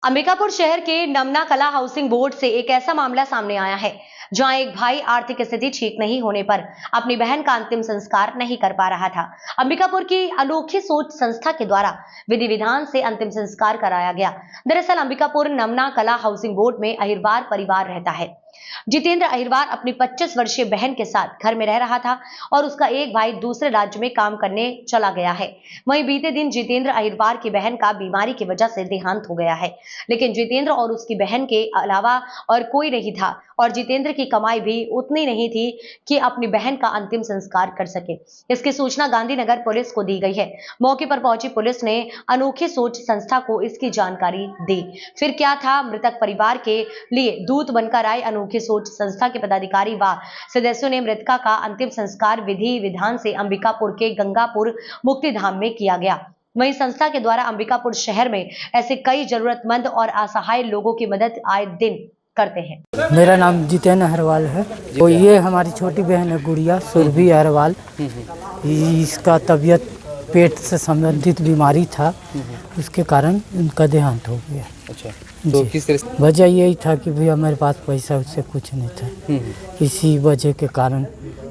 अंबिकापुर शहर के नमना कला हाउसिंग बोर्ड से एक ऐसा मामला सामने आया है जहां एक भाई आर्थिक स्थिति ठीक नहीं होने पर अपनी बहन का अंतिम संस्कार नहीं कर पा रहा था। अंबिकापुर की अनोखी सोच संस्था के द्वारा विधि विधान से अंतिम संस्कार कराया गया। दरअसल अंबिकापुर नमना कला हाउसिंग बोर्ड में अहिरवार परिवार रहता है। जितेंद्र अहिरवार अपनी 25 वर्षीय बहन के साथ घर में रह रहा था और उसका एक भाई दूसरे राज्य में काम करने चला गया है। वहीं बीते दिन जितेंद्र अहिरवार की बहन का बीमारी की वजह से देहांत हो गया है, लेकिन जितेंद्र और उसकी बहन के अलावा और कोई नहीं था और जितेंद्र की कमाई भी उतनी नहीं थी कि अपनी बहन का अंतिम संस्कार कर सके। इसकी सूचना गांधीनगर पुलिस को दी गई है। मौके पर पहुंची पुलिस ने अनोखी सोच संस्था को इसकी जानकारी दी। फिर क्या था, मृतक परिवार के लिए दूत बनकर आए अनोखी सोच संस्था के पदाधिकारी व सदस्यों ने मृतका का अंतिम संस्कार विधि विधान से अंबिकापुर के गंगापुर मुक्तिधाम में किया गया। वहीं संस्था के द्वारा अंबिकापुर शहर में ऐसे कई जरूरतमंद और असहाय लोगों की मदद आए दिन करते हैं। मेरा नाम जितेंद्र अहिरवार है। तो ये हमारी छोटी बहन है गुड़िया सुरभि अहिरवार। इसका तबीयत पेट से संबंधित बीमारी था, उसके कारण उनका देहांत हो गया। अच्छा, तो किस तरह से? वजह यही था कि भैया मेरे पास पैसा उससे कुछ नहीं था। इसी वजह के कारण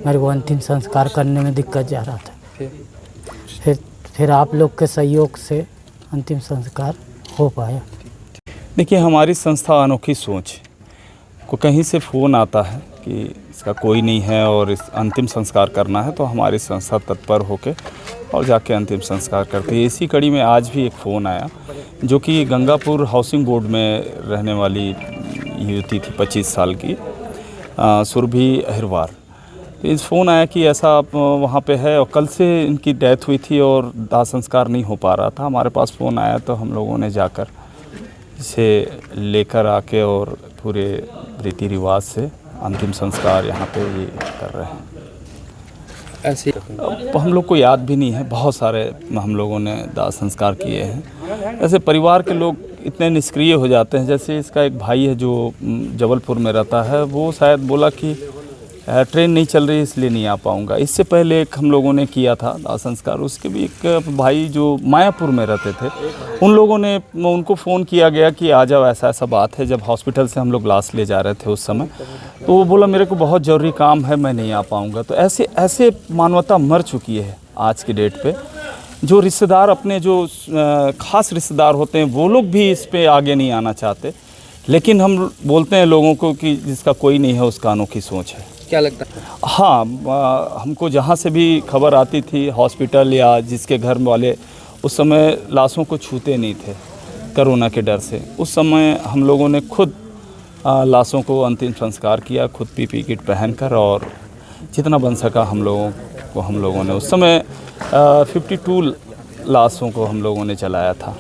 मेरे को अंतिम संस्कार करने में दिक्कत जा रहा था। फिर आप लोग के सहयोग से अंतिम संस्कार हो पाया। देखिए, हमारी संस्था अनोखी सोच को कहीं से फ़ोन आता है कि इसका कोई नहीं है और इस अंतिम संस्कार करना है, तो हमारी संस्था तत्पर होकर और जाके अंतिम संस्कार करती है। इसी कड़ी में आज भी एक फ़ोन आया जो कि गंगापुर हाउसिंग बोर्ड में रहने वाली युवती थी 25 साल की, सुरभि अहिरवार। इस फ़ोन आया कि ऐसा वहाँ पे है और कल से इनकी डेथ हुई थी और दाह संस्कार नहीं हो पा रहा था। हमारे पास फ़ोन आया तो हम लोगों ने जाकर इसे लेकर आके और पूरे रीति रिवाज से अंतिम संस्कार यहाँ पे ये कर रहे हैं। ऐसे हम लोग को याद भी नहीं है, बहुत सारे हम लोगों ने दाह संस्कार किए हैं। ऐसे परिवार के लोग इतने निष्क्रिय हो जाते हैं। जैसे इसका एक भाई है जो जबलपुर में रहता है, वो शायद बोला कि ट्रेन नहीं चल रही इसलिए नहीं आ पाऊँगा। इससे पहले एक हम लोगों ने किया था दाह संस्कार, उसके भी एक भाई जो मायापुर में रहते थे, उन लोगों ने उनको फ़ोन किया गया कि आ जाओ, ऐसा ऐसा बात है। जब हॉस्पिटल से हम लोग लाश ले जा रहे थे उस समय, तो वो बोला मेरे को बहुत ज़रूरी काम है, मैं नहीं आ पाऊँगा। तो ऐसे मानवता मर चुकी है आज की डेट पे। जो रिश्तेदार अपने जो ख़ास रिश्तेदार होते हैं वो लोग भी इस पर आगे नहीं आना चाहते, लेकिन हम बोलते हैं लोगों को कि जिसका कोई नहीं है उसका अनोखी सोच है। क्या लगता है? हाँ, हमको जहाँ से भी खबर आती थी, हॉस्पिटल या जिसके घर वाले उस समय लाशों को छूते नहीं थे कोरोना के डर से, उस समय हम लोगों ने खुद लाशों को अंतिम संस्कार किया, खुद पीपी किट पहनकर, और जितना बन सका हम लोगों ने उस समय 52 लाशों को हम लोगों ने जलाया था।